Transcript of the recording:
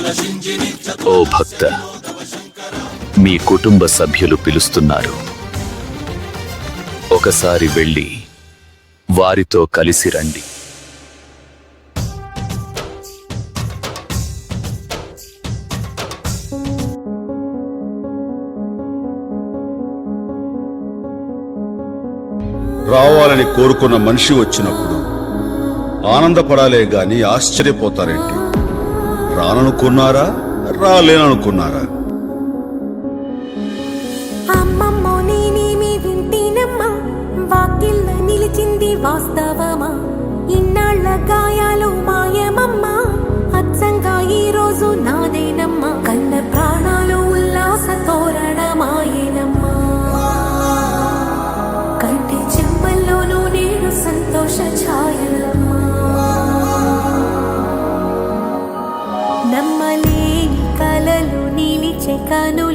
ఓ భక్త, మీ కుటుంబ సభ్యులు పిలుస్తున్నారు. ఒకసారి వెళ్ళి వారితో కలిసి రండి. రావాలని కోరుకున్న మనిషి వచ్చినప్పుడు ఆనందపడాలే గాని ఆశ్చర్యపోతారేంటి? రాననుకున్నారా, రాలేననుకున్నారా? అమ్మమ్మో నేనేమి వింటేనమ్మా, వాకిళ్ళ నిలిచింది వాస్తవమా? ఇన్నాళ్ల గాయాలు మాయమమ్మా, అచ్చంగా ఈ రోజు నాదేనమ్మా. కన్న ప్రాణాలు ఉల్లాస తోరణమాయేనమ్మా, కంటి చెంపల్లోనూ నేడు సంతోష ఛాయలమ్మా. నమ్మలేని కలలు నిలిచే కను